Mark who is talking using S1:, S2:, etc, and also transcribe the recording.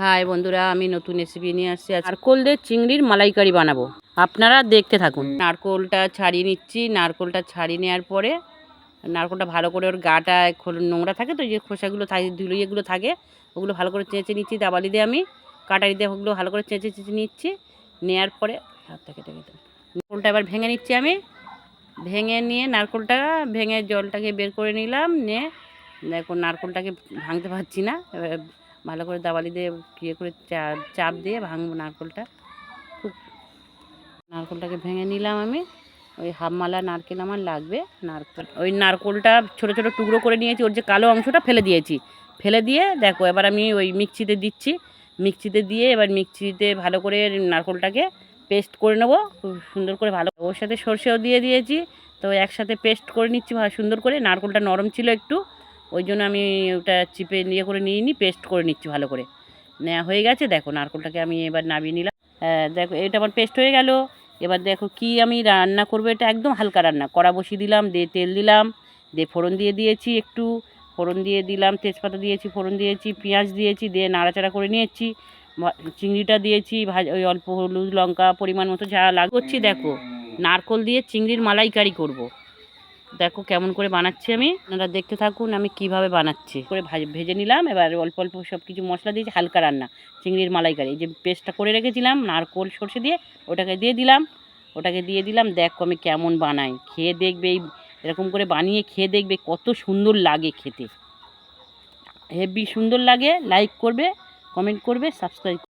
S1: High বন্ধুরা, আমি নতুন রেসিপি নিয়ে আসছি। নারকোল দিয়ে চিংড়ির মালাইকারি বানাবো, আপনারা দেখতে থাকুন। নারকোলটা ছাড়িয়ে নিচ্ছি। নারকোলটা ছাড়িয়ে নেওয়ার পরে নারকোলটা ভালো করে, ওর গাটা নোংরা থাকে তো, যে খোসাগুলো থাকে, ধুলিয়েগুলো থাকে, ওগুলো ভালো করে চেঁচে নিচ্ছি। দাবালি দিয়ে আমি কাটারি দিয়ে ওগুলো ভালো করে চেঁচে নিচ্ছি। নেওয়ার পরে হাতটা কেটে নারকোলটা এবার ভেঙে নিচ্ছি। আমি ভেঙে নিয়ে নারকোলটা ভেঙে জলটাকে বের করে নিলাম। নিয়ে দেখো নারকোলটাকে ভাঙতে পারছি না, এবার ভালো করে দাবালি দিয়ে করে চাপ দিয়ে ভাঙবো নারকোলটা। খুব নারকোলটাকে ভেঙে নিলাম আমি। ওই হাফ মালা নারকেল আমার লাগবে। ওই নারকোলটা ছোটো ছোটো টুকরো করে নিয়েছি, ওর যে কালো অংশটা ফেলে দিয়েছি। ফেলে দিয়ে দেখো এবার আমি ওই মিক্সিতে দিচ্ছি। মিক্সিতে দিয়ে এবার মিক্সিতে ভালো করে নারকোলটাকে পেস্ট করে নেবো খুব সুন্দর করে। ভালো ওর সাথে সর্ষেও দিয়ে দিয়েছি, তো একসাথে পেস্ট করে নিচ্ছি ভালো সুন্দর করে। নারকোলটা নরম ছিল একটু, ওই জন্য আমি ওটা চিপে করে নিয়ে পেস্ট করে নিচ্ছি ভালো করে। নেওয়া হয়ে গেছে। দেখো নারকোলটাকে আমি এবার নামিয়ে নিলাম। দেখো এটা আমার পেস্ট হয়ে গেল। এবার দেখো কি আমি রান্না করবো, এটা একদম হালকা রান্না। কড়া বসিয়ে দিলাম, দিয়ে তেল দিলাম, দিয়ে ফোড়ন দিয়ে দিয়েছি একটু। ফোড়ন দিয়ে দিলাম, তেজপাতা দিয়েছি, ফোড়ন দিয়েছি, পেঁয়াজ দিয়েছি, দিয়ে নাড়াচাড়া করে নিয়েছি। চিংড়িটা দিয়েছি, ওই অল্প হলুদ লঙ্কা পরিমাণ মতো যা করছি। দেখো নারকোল দিয়ে চিংড়ির মালাইকারি করব। দেখো কেমন করে বানাচ্ছি আমি, আপনারা দেখতে থাকুন আমি কিভাবে বানাচ্ছি। করে ভেজে নিলাম। এবার অল্প অল্প সব কিছু মশলা দিয়েছি, হালকা রান্না চিংড়ির মালাইকারি। এই যে পেস্টটা করে রেখেছিলাম নারকোল সর্ষে দিয়ে, ওটাকে দিয়ে দিলাম। দেখো আমি কেমন বানাই, খেয়ে দেখবে। এরকম করে বানিয়ে খেয়ে দেখবে কত সুন্দর লাগে খেতে, হেভি সুন্দর লাগে। লাইক করবে, কমেন্ট করবে, সাবস্ক্রাইব